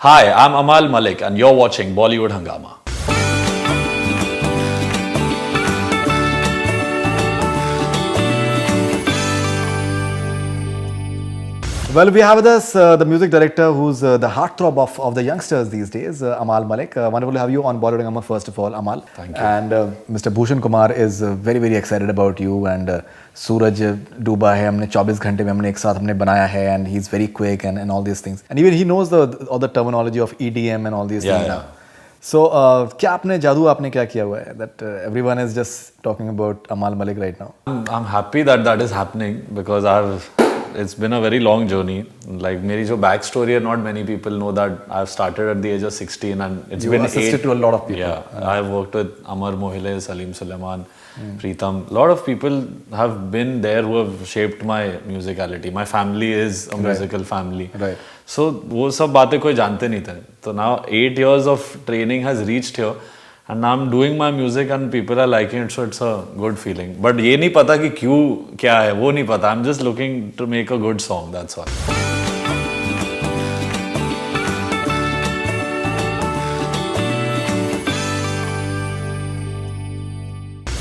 Hi, I'm Amaal Mallik and you're watching Bollywood Hungama. Well, we have with us the music director who's the heartthrob of the youngsters these days, Amaal Mallik. Wonderful to have you on Bollywood Hungama, first of all, Amaal. Thank you. And Mr. Bhushan Kumar is very, very excited about you. And Sooraj Dooba Hai, हमने 24 घंटे में हमने एक साथ हमने बनाया है, and he's very quick and all these things. And even he knows all the terminology of EDM and all these things now. So, क्या आपने जादू आपने क्या किया हुआ है that everyone is just talking about Amaal Mallik right now? I'm happy that is happening because it's been a very long journey. Like मेरी जो back story है, not many people know that I've started at the age of 16 and it's been assisted to a lot of people. Yeah, I've worked with Amar Mohile, Salim Sulaiman, Preetham. A lot of people have been there who have shaped my musicality. My family is a musical family. Right. So वो सब बातें कोई जानते नहीं थे. So now 8 years of training has reached here. And now I'm doing my music and people are liking it, so it's a good feeling. But ये नहीं पता कि क्यों क्या है, वो नहीं पता. I'm just looking to make a good song, that's all.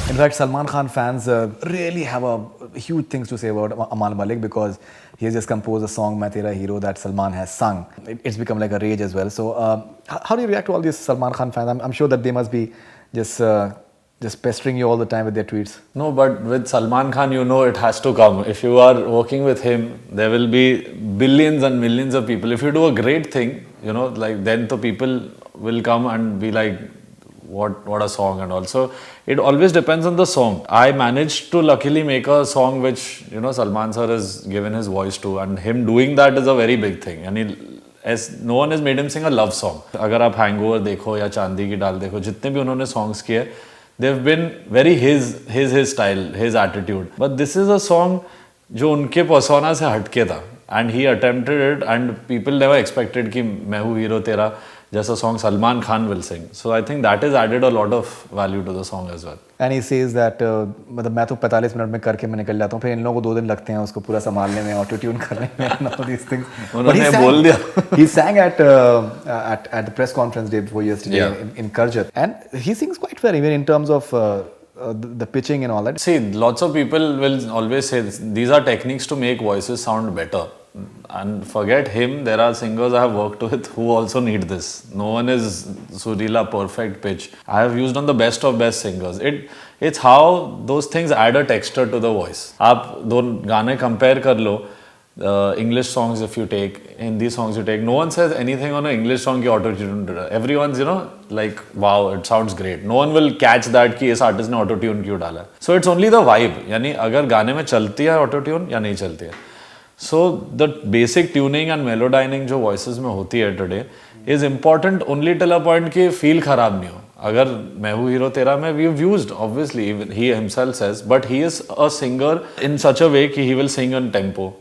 In fact, Salman Khan fans really have huge things to say about Amaal Mallik because he has just composed a song, Main Tera Hero, that Salman has sung. It's become like a rage as well. So, how do you react to all these Salman Khan fans? I'm sure that they must be just pestering you all the time with their tweets. No, but with Salman Khan, you know it has to come. If you are working with him, there will be billions and millions of people. If you do a great thing, you know, like then the people will come and be like, what a song and all. So it always depends on the song. I managed to luckily make a song which, you know, Salman sir has given his voice to, and him doing that is a very big thing. And as no one has made him sing a love song. अगर आप Hangover देखो या चांदी की डाल देखो, जितने भी उन्होंने songs किए, they've been very his style, his attitude. But this is a song जो उनके persona से हटके था, and he attempted it, and people never expected कि मैं हूँ हीरो तेरा जैसा song Salman Khan will sing. So I think that has added a lot of value to the song as well. And he says that मतलब मैं तो 45 minute में करके मैं निकल जाता हूँ, फिर इन लोगों को 2 दिन लगते हैं उसको पूरा संभालने में, ऑटो ट्यून करने में and all these things. उन्होंने बोल दिया. He sang at the press conference day before yesterday in Karjat, and he sings quite well even in terms of the pitching and all that. See, lots of people will always say this, these are techniques to make voices sound better. And forget him, there are singers I have worked with who also need this. No one is Surila perfect pitch. I have used on the best of best singers. It's how those things add a texture to the voice. आप दो गाने compare कर लो, English songs if you take, Hindi songs you take, no one says anything on an English song ki auto-tune. Everyone's, you know, like, wow, it sounds great. No one will catch that कि इस artist ने auto-tune क्यों डाला. So it's only the vibe. यानी अगर गाने में चलती है auto-tune या नहीं चलती है. So the basic tuning and melodyning जो voices में होती है today is important only till a point कि feel खराब नहीं हो. अगर मैं हूँ हीरो तेरा में we've used, obviously he himself says, but he is a singer in such a way कि he will sing on tempo.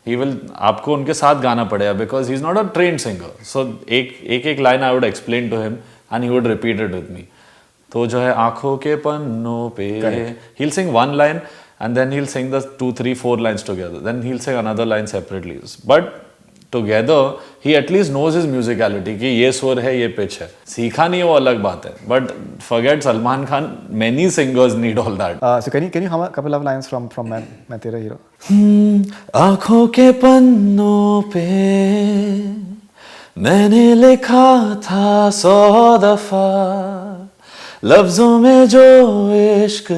He will, आपको उनके साथ गाना पड़ेगा because he's not a trained singer. So एक line I would explain to him and he would repeat it with me. तो जो है आँखों के पन्नों पे, he'll sing one line and then he'll sing the 2, 3, 4 lines together. Then he'll sing another line separately. But together, he at least knows his musicality कि ये स्वर है, ये pitch है. सीखा नहीं वो अलग बात है. But forget Salman Khan, many singers need all that. So can you hum a couple of lines from Main Tera Hero? आँखों के पन्नों पे मैंने लिखा था 100 दफा, लफ्जों में जो इश्क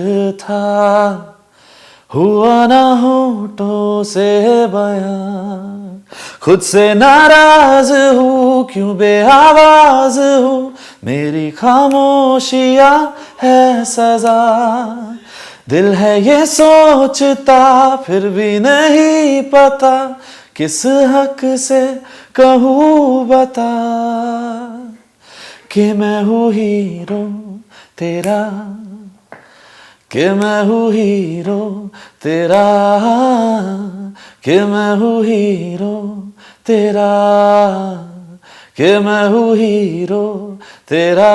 था हुआ ना होठों से बयां, खुद से नाराज हूँ क्यों बेआवाज हूँ, मेरी खामोशियाँ है सजा, दिल है ये सोचता फिर भी नहीं पता, किस हक से कहूँ बता कि मैं हूँ हीरो तेरा, कि मैं हूँ हीरो तेरा, कि मैं हूँ हीरो तेरा, कि मैं हूँ हीरो तेरा.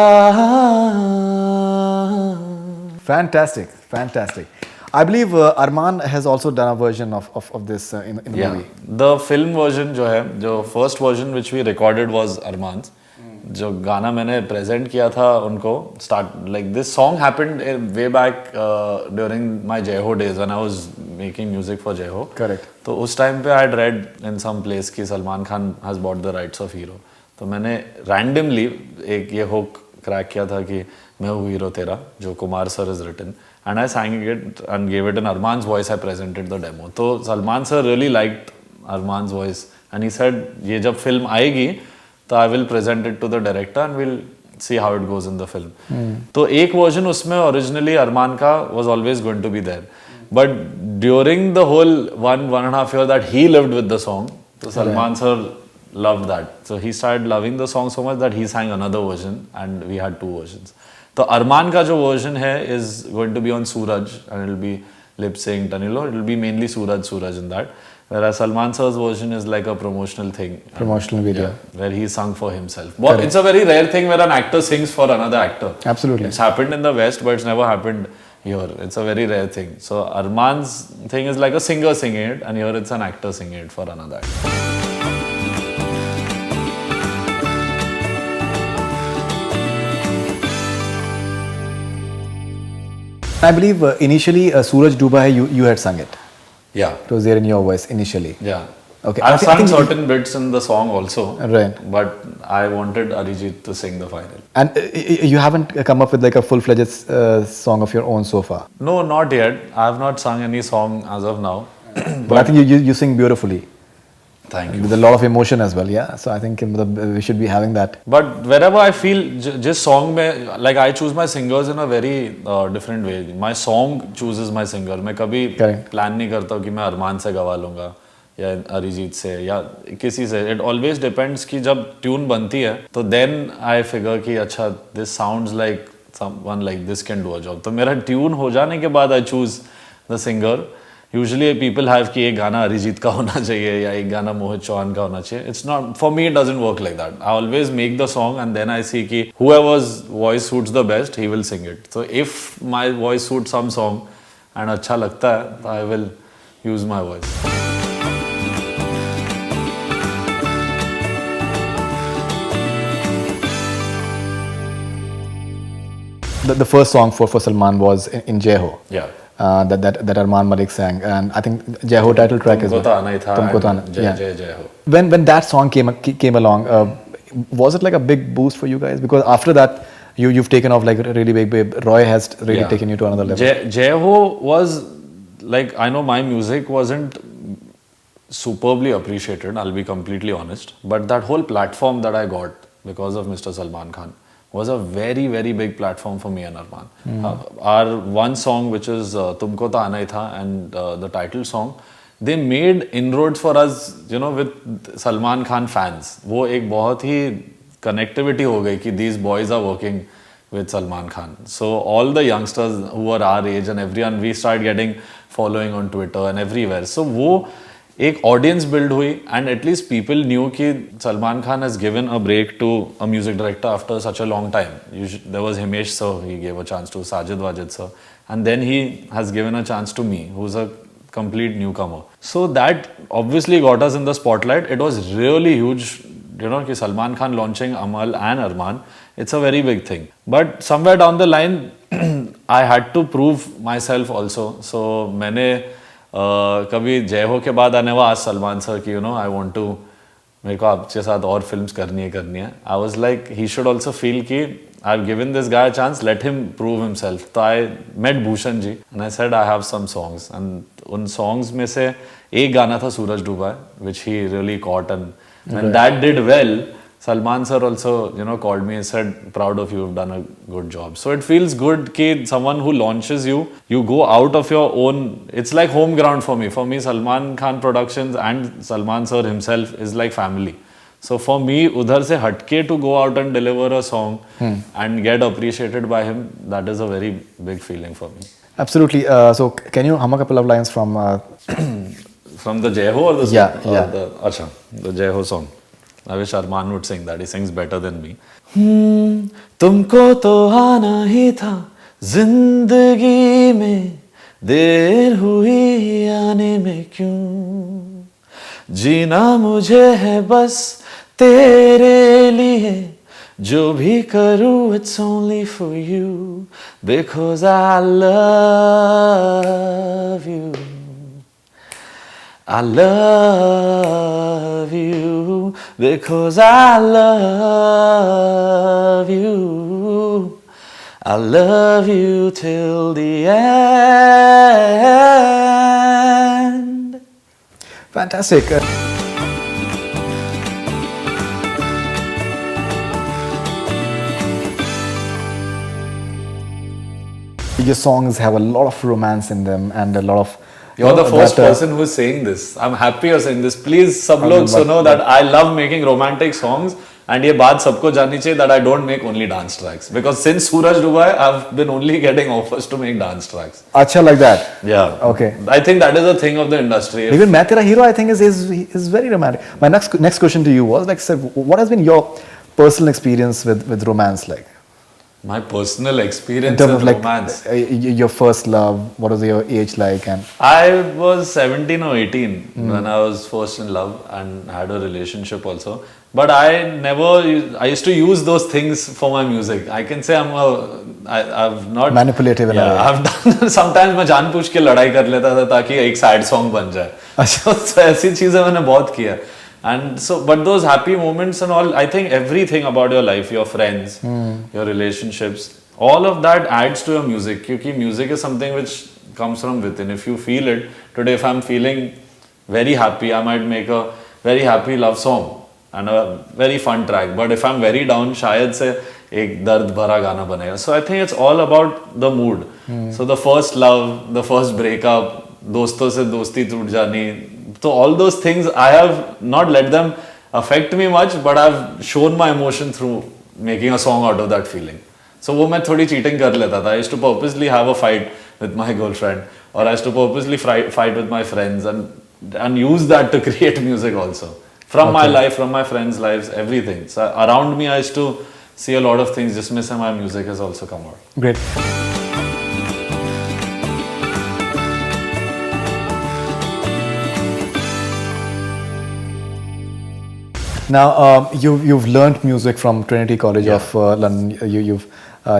Fantastic, fantastic. I believe Arman has also done a version of this in the Yeah, movie. the film version जो है, जो first version which we recorded was Arman's. जो गाना मैंने present किया था उनको like this song happened way back during my Jai Ho days when I was making music for Jai Ho. Correct. तो उस time पे I had read in some place कि Salman Khan has bought the rights of Hero. तो मैंने randomly एक ये hook crack किया था कि मैं हूँ हीरो तेरा, जो Kumar sir has written. And I sang it and gave it in Arman's voice. I presented the demo. So Salman sir really liked Arman's voice, and he said, "ये जब film आएगी, तो I will present it to the director and we'll see how it goes in the film." तो एक version उसमें originally Arman का was always going to be there, but during the whole 1.5 year that he lived with the song, so Salman sir loved that. So he started loving the song so much that he sang another version, and we had two versions. तो अरमान का जो version है is going to be on Sooraj and it will be lip synced and it will be mainly Sooraj in that, whereas Salman sir's version is like a promotional thing, Promotional video. where he sung for himself. But it's a very rare thing where an actor sings for another actor. Absolutely. It's happened in the West, but it's never happened here. It's a very rare thing. So Arman's thing is like a singer singing it, and here it's an actor singing it for another actor. I believe initially Sooraj Dooba Hai, you had sung it. Yeah. It was there in your voice initially. Yeah. Okay. I've I sung think certain bits in the song also. Right. But I wanted Arijit to sing the final. And you haven't come up with like a full-fledged song of your own so far. No, not yet. I have not sung any song as of now. But I think you sing beautifully. Thank you. With a lot of emotion as well, yeah. So I think we should be having that. But wherever I feel, just song में, like I choose my singers in a very different way. My song chooses my singer. मैं कभी Correct. plan नहीं करता कि मैं अरमान से गवा लूँगा या अरिजीत से या किसी से. It always depends कि जब tune बनती है तो then I figure कि अच्छा this sounds like someone like this can do a job. तो मेरा tune हो जाने के बाद I choose the singer. Usually people have कि एक गाना अरिजीत का होना चाहिए या एक गाना मोहित चौहान का होना चाहिए. It's not, for me it doesn't work like that. I always make the song and then I see कि whoever's voice suits the best, he will sing it. So if my voice suits some song and अच्छा लगता है, तो I will use my voice. The first song for Salman was in Jai Ho. Yeah. That Amaal Mallik sang, and I think Jai Ho title track as well. तुमको तो आना ही था. तुमको तो आना, जय yeah. जय जय हो. When that song came along, was it like a big boost for you guys? Because after that, you've taken off like really big. Roy has really taken you to another level. Jai Ho was like, I know my music wasn't superbly appreciated, I'll be completely honest, but that whole platform that I got because of Mr. Salman Khan was a very, very big platform for me and Arman. Our one song, which is Tumko Ta Aana Hi Tha, and the title song, they made inroads for us, you know, with Salman Khan fans. वो एक बहुत ही connectivity हो गई कि these boys are working with Salman Khan. So all the youngsters who were our age and everyone, we started getting following on Twitter and everywhere. So वो एक audience build हुई, and at least people knew कि Salman Khan has given a break to a music director after such a long time. There was Himesh sir, he gave a chance to Sajid Wajid sir, and then he has given a chance to me, who's a complete newcomer. So that obviously got us in the spotlight. It was really huge, you know, कि Salman Khan launching Amaal and Arman. It's a very big thing. But somewhere down the line, I had to prove myself also. So मैंने कभी जय हो के बाद आने वाला Salman sir की, you know, I want to, मेरे को आपके साथ और फिल्म्स करनी है. I was like he should also feel कि I have given this guy a chance, let him prove himself. तो I met Bhushan ji and I said I have some songs, and उन सॉन्ग्स में से एक गाना था Sooraj Dooba which he really caught, and when that did well, Salman sir also, you know, called me and said, proud of you, you've done a good job. So it feels good कि someone who launches you, you go out of your own, it's like home ground for me. For me, Salman Khan Productions and Salman sir himself is like family. So for me, udhar se hatke to go out and deliver a song and get appreciated by him, that is a very big feeling for me. Absolutely. So can you hum a couple of lines from from the Jai Ho or the Yeah. the Jai Ho song? I wish Arman would sing that. He sings better than me. तुमको तो आना ही था जिंदगी में, देर हुई आने में क्यों, जीना मुझे है बस तेरे लिए, जो भी करूँ it's only for you, because I love you. I love you because I love you. I love you till the end. Fantastic. Your songs have a lot of romance in them and a lot of. You're the first person who's saying this. I'm happy you're saying this. Please, सब लोग सुनो that I love making romantic songs, and ये बात सबको जाननी चाहिए that I don't make only dance tracks, because since Sooraj Dooba Hai, I've been only getting offers to make dance tracks. Acha, like that. Yeah. Okay. I think that is a thing of the industry. Even Main Tera Hero, I think, is very romantic. My next question to you was like, sir, what has been your personal experience with romance like? My personal experience In terms with of like romance. Your first love, what was your age like? And I was 17 or 18 when I was first in love and had a relationship also. But I used to use those things for my music. I can say I've not manipulative in a way. I've done sometimes मैं जानबूझ के लड़ाई कर लेता था ताकि एक sad song बन जाए. तो ऐसी चीजें मैंने बहुत किया. And so, but those happy moments and all, I think everything about your life, your friends, your relationships, all of that adds to your music. Because music is something which comes from within. If you feel it, today if I'm feeling very happy, I might make a very happy love song and a very fun track. But if I'm very down, शायद से एक दर्द भरा गाना बनेगा. So I think it's all about the mood. So the first love, the first breakup, दोस्तों से दोस्ती टूट जानी, so all those things I have not let them affect me much, but I've shown my emotion through making a song out of that feeling. So वो मैं थोड़ी cheating कर लेता था. I used to purposely have a fight with my girlfriend, or I used to purposely fight with my friends and use that to create music also. From my life, from my friends' lives, everything. So around me I used to see a lot of things, जिसमें से my music has also come out. Great. Now, you've learned music from Trinity College of London. You've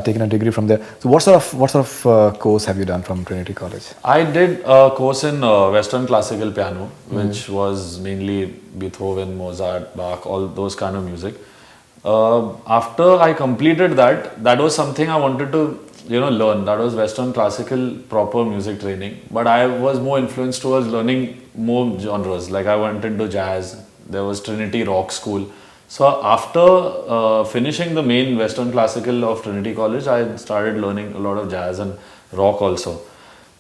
taken a degree from there. So, what sort of course have you done from Trinity College? I did a course in Western classical piano, which was mainly Beethoven, Mozart, Bach, all those kind of music. After I completed that, that was something I wanted to learn. That was Western classical proper music training. But I was more influenced towards learning more genres. Like I went into jazz. There was Trinity Rock School. So after finishing the main Western classical of Trinity College, I started learning a lot of jazz and rock also.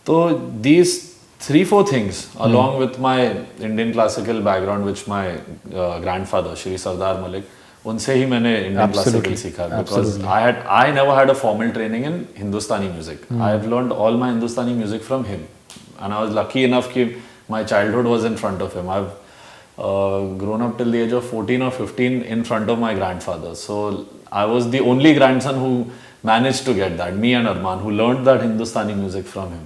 So these 3-4 things, along with my Indian classical background, which my grandfather, Shri Sardar Malik, उनसे ही मैंने Indian classical सीखा, because I never had a formal training in Hindustani music. I've learned all my Hindustani music from him, and I was lucky enough that my childhood was in front of him. I've grown up till the age of 14 or 15 in front of my grandfather. So I was the only grandson who managed to get that. Me and Arman, who learned that Hindustani music from him.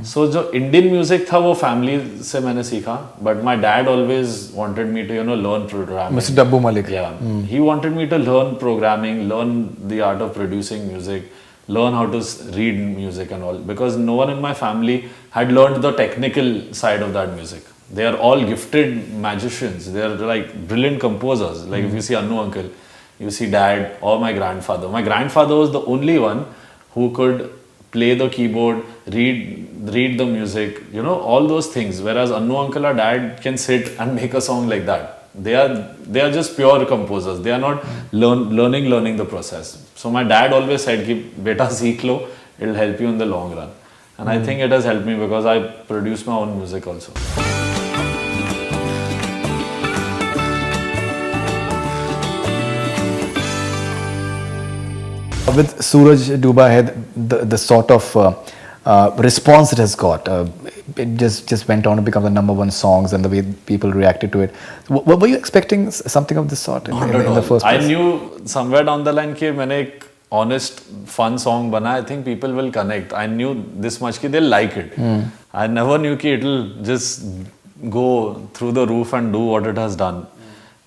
So जो Indian music था वो family से मैंने सीखा. But my dad always wanted me to learn programming. Mr. Dabbu Malik. Yeah, he wanted me to learn programming, learn the art of producing music, learn how to read music and all. Because no one in my family had learned the technical side of that music. They are all gifted magicians. They are like brilliant composers. Like if you see Annu uncle, you see dad or my grandfather. My grandfather was the only one who could play the keyboard, read the music, all those things. Whereas Annu uncle or dad can sit and make a song like that. They are just pure composers. They are not learning the process. So my dad always said, "Ki beta seekh lo, it'll help you in the long run." And I think it has helped me because I produce my own music also. With Sooraj Dooba Hai, the sort of response it has got, it just went on to become the #1 songs, and the way people reacted to it. Were you expecting something of this sort in the first place? I knew somewhere down the line कि मैंने एक honest, fun song bana, I think people will connect. I knew this much ki they'll like it. I never knew ki it'll just go through the roof and do what it has done.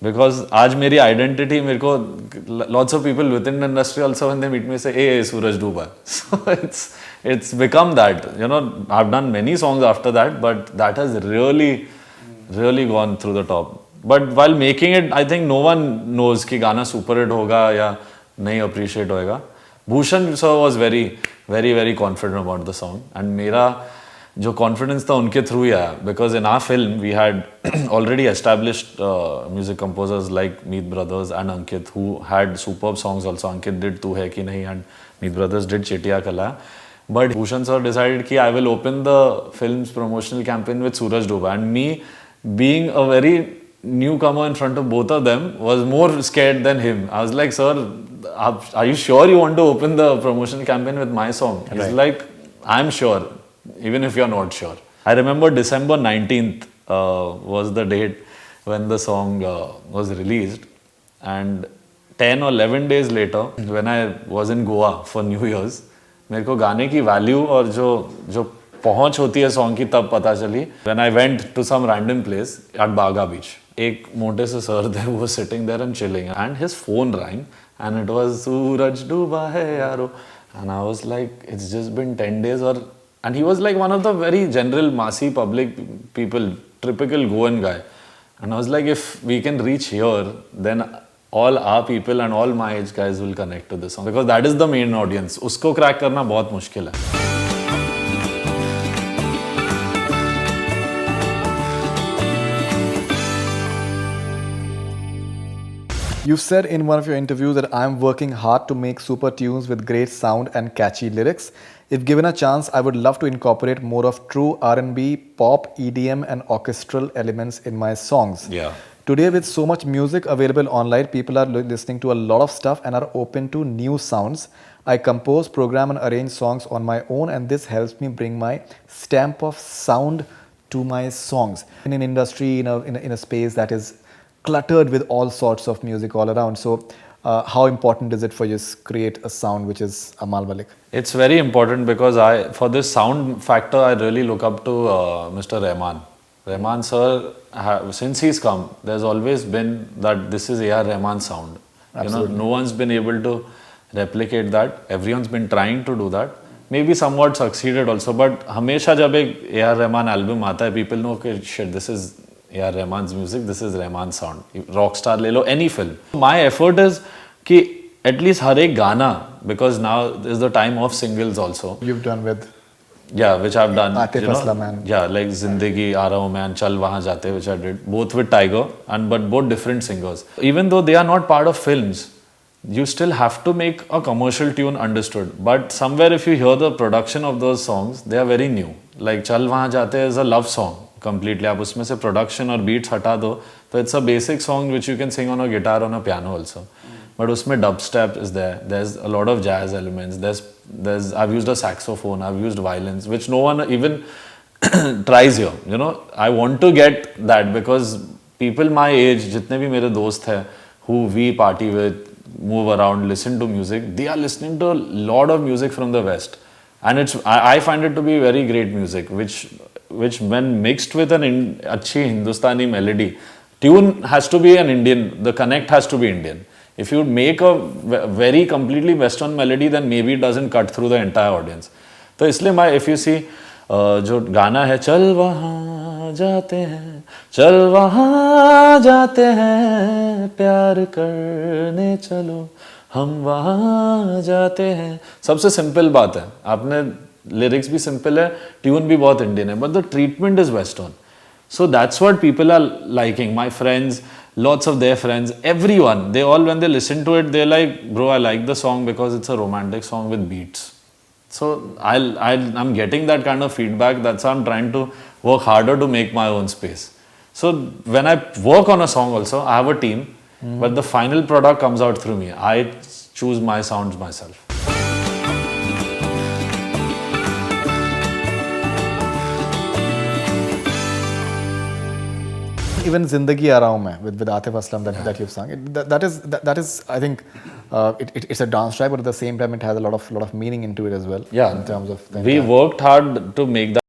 Because आज मेरी identity मेरे को lots of people within the industry also when they meet me say, hey, Sooraj Dooba. So it's become that. You know, I've done many songs after that, but that has really gone through the top. But while making it, I think no one knows कि गाना super hit होगा या नहीं appreciate होएगा. Bhushan sir was very confident about the song, and मेरा जो confidence था उनके through ही आया, because in our film we had already established music composers like Meet Brothers and Ankit who had superb songs also. Ankit did Tu Hai Ki Nahi and Meet Brothers did Chetiya Kala. But Bhushan sir decided कि I will open the film's promotional campaign with Sooraj Dooba, and me being a very newcomer in front of both of them was more scared than him. I was like, sir, are you sure you want to open the promotional campaign with my song? He's like, I'm sure, even if you're not sure. I remember December 19th was the date when the song was released, and 10 or 11 days later, when I was in Goa for New Year's, मेरे को गाने की value और जो पहुंच होती है song की तब पता चली when I went to some random place at Baga Beach. एक मोटे से सर थे, वो sitting there and chilling, and his phone rang and it was Sooraj Dooba Hai यारो, and I was like, it's just been 10 days and he was like one of the very general massy public people, typical Goan guy, and I was like, if we can reach here, then all our people and all my age guys will connect to this song, because that is the main audience. उसको crack करना बहुत मुश्किल है. You said in one of your interviews that I'm working hard to make super tunes with great sound and catchy lyrics. If given a chance, I would love to incorporate more of true R&B, pop, EDM and orchestral elements in my songs. Yeah. Today, with so much music available online, people are listening to a lot of stuff and are open to new sounds. I compose, program and arrange songs on my own, and this helps me bring my stamp of sound to my songs. In an industry, in a space that is cluttered with all sorts of music all around. So how important is it for you to create a sound which is Amaal Mallik? It's very important, because for this sound factor, I really look up to Mr. Rahman. Rahman sir, since he's come, there's always been that this is A.R. Rahman sound. Absolutely. You know, no one's been able to replicate that. Everyone's been trying to do that. Maybe somewhat succeeded also, but हमेशा जब एक A.R. Rahman album आता है, people know कि shit, this is A.R. Rahman's music, this is Rahman's sound. Rockstar ले लो, any film. My effort is कि at least हर एक गाना, because now is the time of singles also. You've done with which I've done. Atif Aslam and like Zindagi, Aa Raha Hoon Main, Chal Wahan Jaate, which I did, both with Tiger, but both different singers. Even though they are not part of films, you still have to make a commercial tune understood. But somewhere if you hear the production of those songs, they are very new. Like Chal Wahan Jaate is a love song completely. आप उसमें से production और beats हटा दो, तो it's a basic song which you can sing on a guitar, on a piano also. But उसमें dubstep is there. There's a lot of jazz elements. I've used a saxophone. I've used violins, which no one even tries here. You know, I want to get that, because people my age, जितने भी मेरे दोस्त हैं, who we party with, move around, listen to music, they are listening to a lot of music from the West, and I find it to be very great music, which when mixed with an अच्छी Hindustani melody, tune has to be an Indian. The connect has to be Indian. If you make a very completely Western melody, then maybe it doesn't cut through the entire audience. तो इसलिए if you see जो गाना है चल वहाँ जाते हैं, चल वहाँ जाते हैं, प्यार करने चलो हम वहाँ जाते हैं, सबसे सिंपल बात है. आपने लिरिक्स भी सिंपल है, ट्यून भी बहुत इंडियन है, but the treatment is Western. So that's what people are liking. My friends, lots of their friends, everyone, they all, when they listen to it, they're like, bro, I like the song because it's a romantic song with beats. So I'm getting that kind of feedback. That's why I'm trying to work harder to make my own space. So when I work on a song also, I have a team, but the final product comes out through me. I choose my sounds myself. Even Zindagi Aa Raha Hoon Main with Atif Aslam that you've sung, that is I think it's a dance track, but at the same time it has a lot of meaning into it as well. Yeah, in terms of the we entire- worked hard to make that.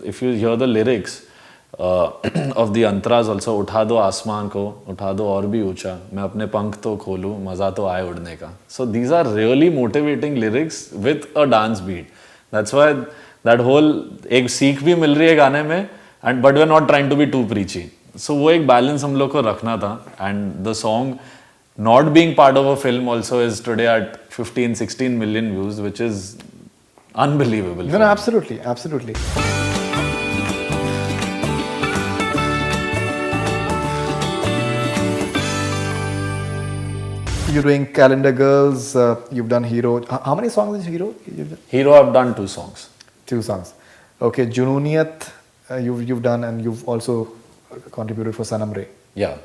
If you hear the lyrics of the antras also, उठा दो आसमान को, उठा दो और भी ऊंचा, मैं अपने पंख तो खोलूं, मजा तो आए उड़ने का. So these are really motivating lyrics with a dance beat. That's why that whole एक सीख भी मिल रही है गाने में, and but we're not trying to be too preachy. So वो एक balance हम लोग को रखना था, and the song not being part of a film also is today at 15-16 million views, which is unbelievable. No, absolutely. You're doing Calendar Girls, you've done Hero. How many songs is Hero? Hero, I've done 2 songs. 2 songs. Okay, Junooniyat, you've done, and you've also contributed for Sanam Re. Yeah.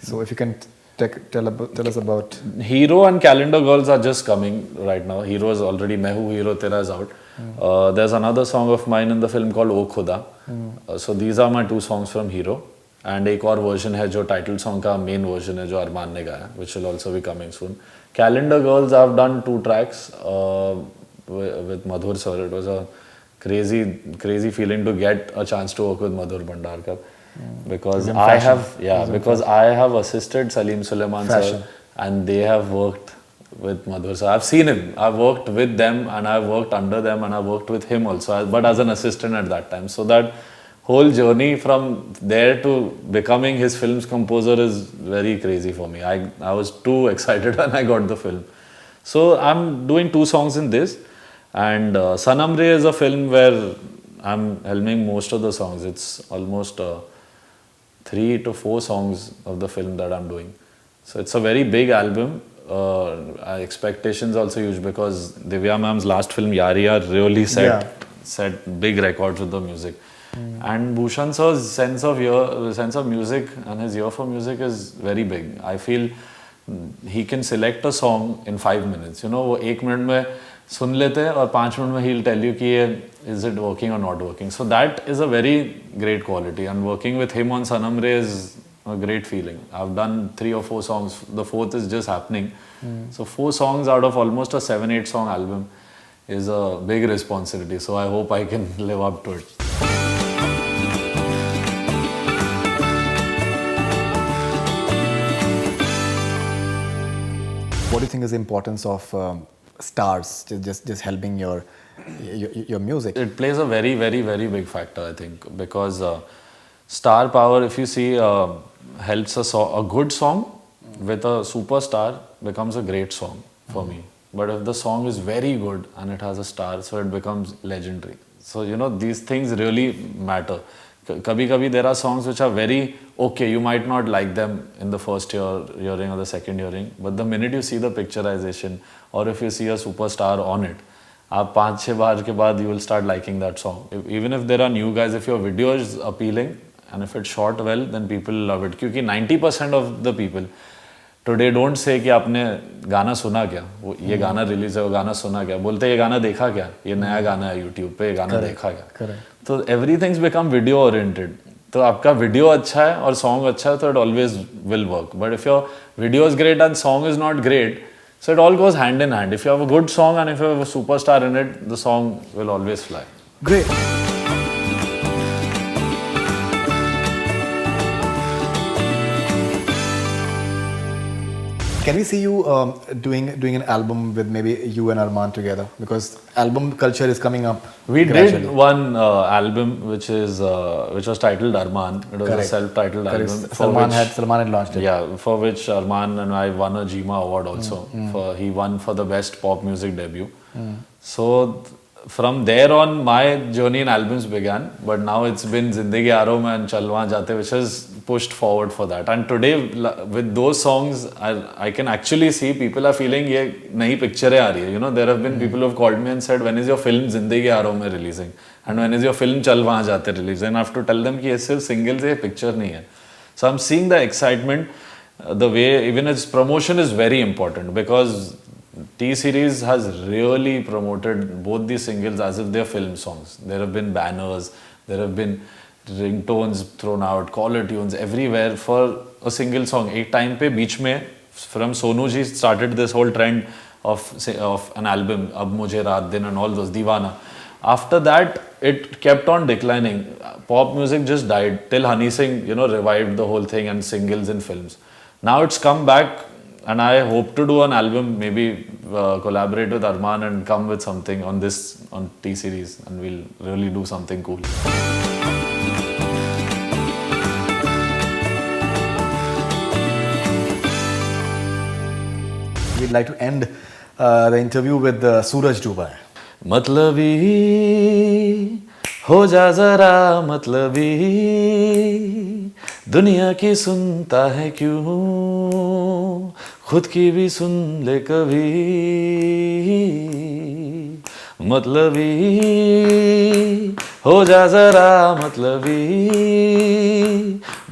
So if you can tell us about... Hero and Calendar Girls are just coming right now. Hero is already, Main Hoon Hero Tera is out. There's another song of mine in the film called O Khuda. So these are my 2 songs from Hero. And एक और version है जो title song का main version है जो अरमान ने गाया, which will also be coming soon. Calendar Girls, I've done 2 tracks with Madhur sir. It was a crazy feeling to get a chance to work with Madhur Bhandarkar. Because I have assisted Salim Sulaiman sir, and they have worked with Madhur sir. I've seen him. I've worked with them, and I've worked under them, and I've worked with him also, but as an assistant at that time. So that whole journey from there to becoming his film's composer is very crazy for me. I was too excited when I got the film. So I'm doing 2 songs in this, and Sanam Re is a film where I'm helming most of the songs. It's almost 3 to 4 songs of the film that I'm doing. So it's a very big album. Our expectations also huge because Divya ma'am's last film Yariya really set big records with the music. And Bhushan sir's sense of music and his ear for music is very big. I feel he can select a song in 5 minutes. You know, वो 1 minute में सुन लेते हैं और 5 minute में he'll tell you कि is it working or not working. So that is a very great quality, and working with him on Sanam Re is a great feeling. I've done 3 or 4 songs. The 4th is just happening. So 4 songs out of almost a 7-8 song album is a big responsibility. So I hope I can live up to it. What do you think is the importance of stars just helping your music? It plays a very big factor, I think, because star power, if you see, helps a good song with a superstar becomes a great song for me. But if the song is very good and it has a star, so it becomes legendary. So, you know, these things really matter. Kabhi there are songs which are very okay. You might not like them in the first hearing or the second hearing, but the minute you see the picturization or if you see a superstar on it, आप 5-6 बार के बाद you will start liking that song. Even if there are new guys, if your video is appealing and if it's shot well, then people love it. क्योंकि 90% of the people today don't say कि आपने गाना सुना क्या, ये गाना release है, वो गाना सुना क्या, बोलते ये गाना देखा क्या, ये नया गाना है यूट्यूब पे, ये गाना देखा क्या. तो everything's become video oriented. तो आपका वीडियो अच्छा है और सॉन्ग अच्छा है तो it always will work. But if your video is great and song is not great, so it all goes hand in hand. If you have a good song and if you have a superstar in it, the song will always fly. Great. Can we see you doing an album with maybe you and Arman together? Because album culture is coming up. We did one album which was titled Arman. It was a self-titled album. Salman had launched it. Yeah, for which Arman and I won a GMA award also. He won for the best pop music debut. So from there on, my journey in albums began. But now it's been Zindagi Aaron and Chal Wahan Jaate, which has pushed forward for that. And today, with those songs, I can actually see people are feeling ye nahi picture aa rahi hai. You know, there have been people who have called me and said, when is your film Zindagi Aaron mein releasing? And when is your film Chal Wahan Jaate releasing? And I have to tell them ki ye sirf singles hai, picture nahi hai. So I'm seeing the excitement, the way even its promotion is very important, because T-Series has really promoted both these singles as if they're film songs. There have been banners, there have been ringtones thrown out, caller tunes everywhere for a single song. Ek time pe beech mein, from Sonu ji started this whole trend of an album, Ab Mujhe Raat Din and all those, Deewana. After that, it kept on declining. Pop music just died till Honey Singh, you know, revived the whole thing and singles in films. Now it's come back, and I hope to do an album, maybe collaborate with Arman and come with something on T-Series, and we'll really do something cool. We'd like to end the interview with Sooraj Dooba Hai. मतलबी हो जा जरा मतलबी, दुनिया की सुनता है क्यों, खुद की भी सुन ले कभी. मतलबी हो जा जरा मतलबी,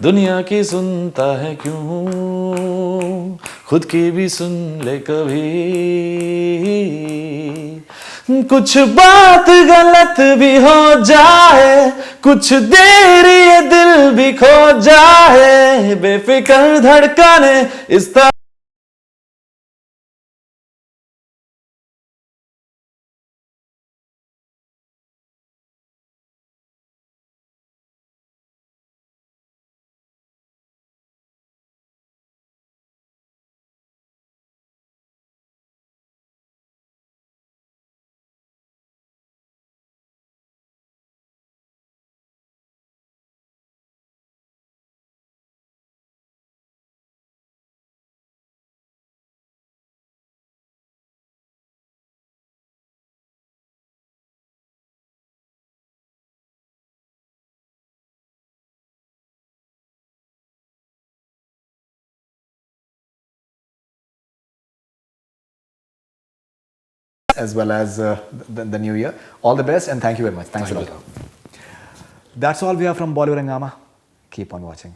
दुनिया की सुनता है क्यों, खुद की भी सुन ले कभी. कुछ बात गलत भी हो जाए, कुछ देर ये दिल भी खो जाए, बेफिक्र धड़कने इस तरह. As well as the new year. All the best and thank you very much. Thanks a lot. That's all we have from Bollywood Hungama. Keep on watching.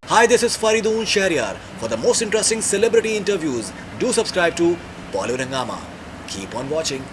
Hi, this is Faridoon Shahryar. For the most interesting celebrity interviews, do subscribe to Bollywood Hungama. Keep on watching.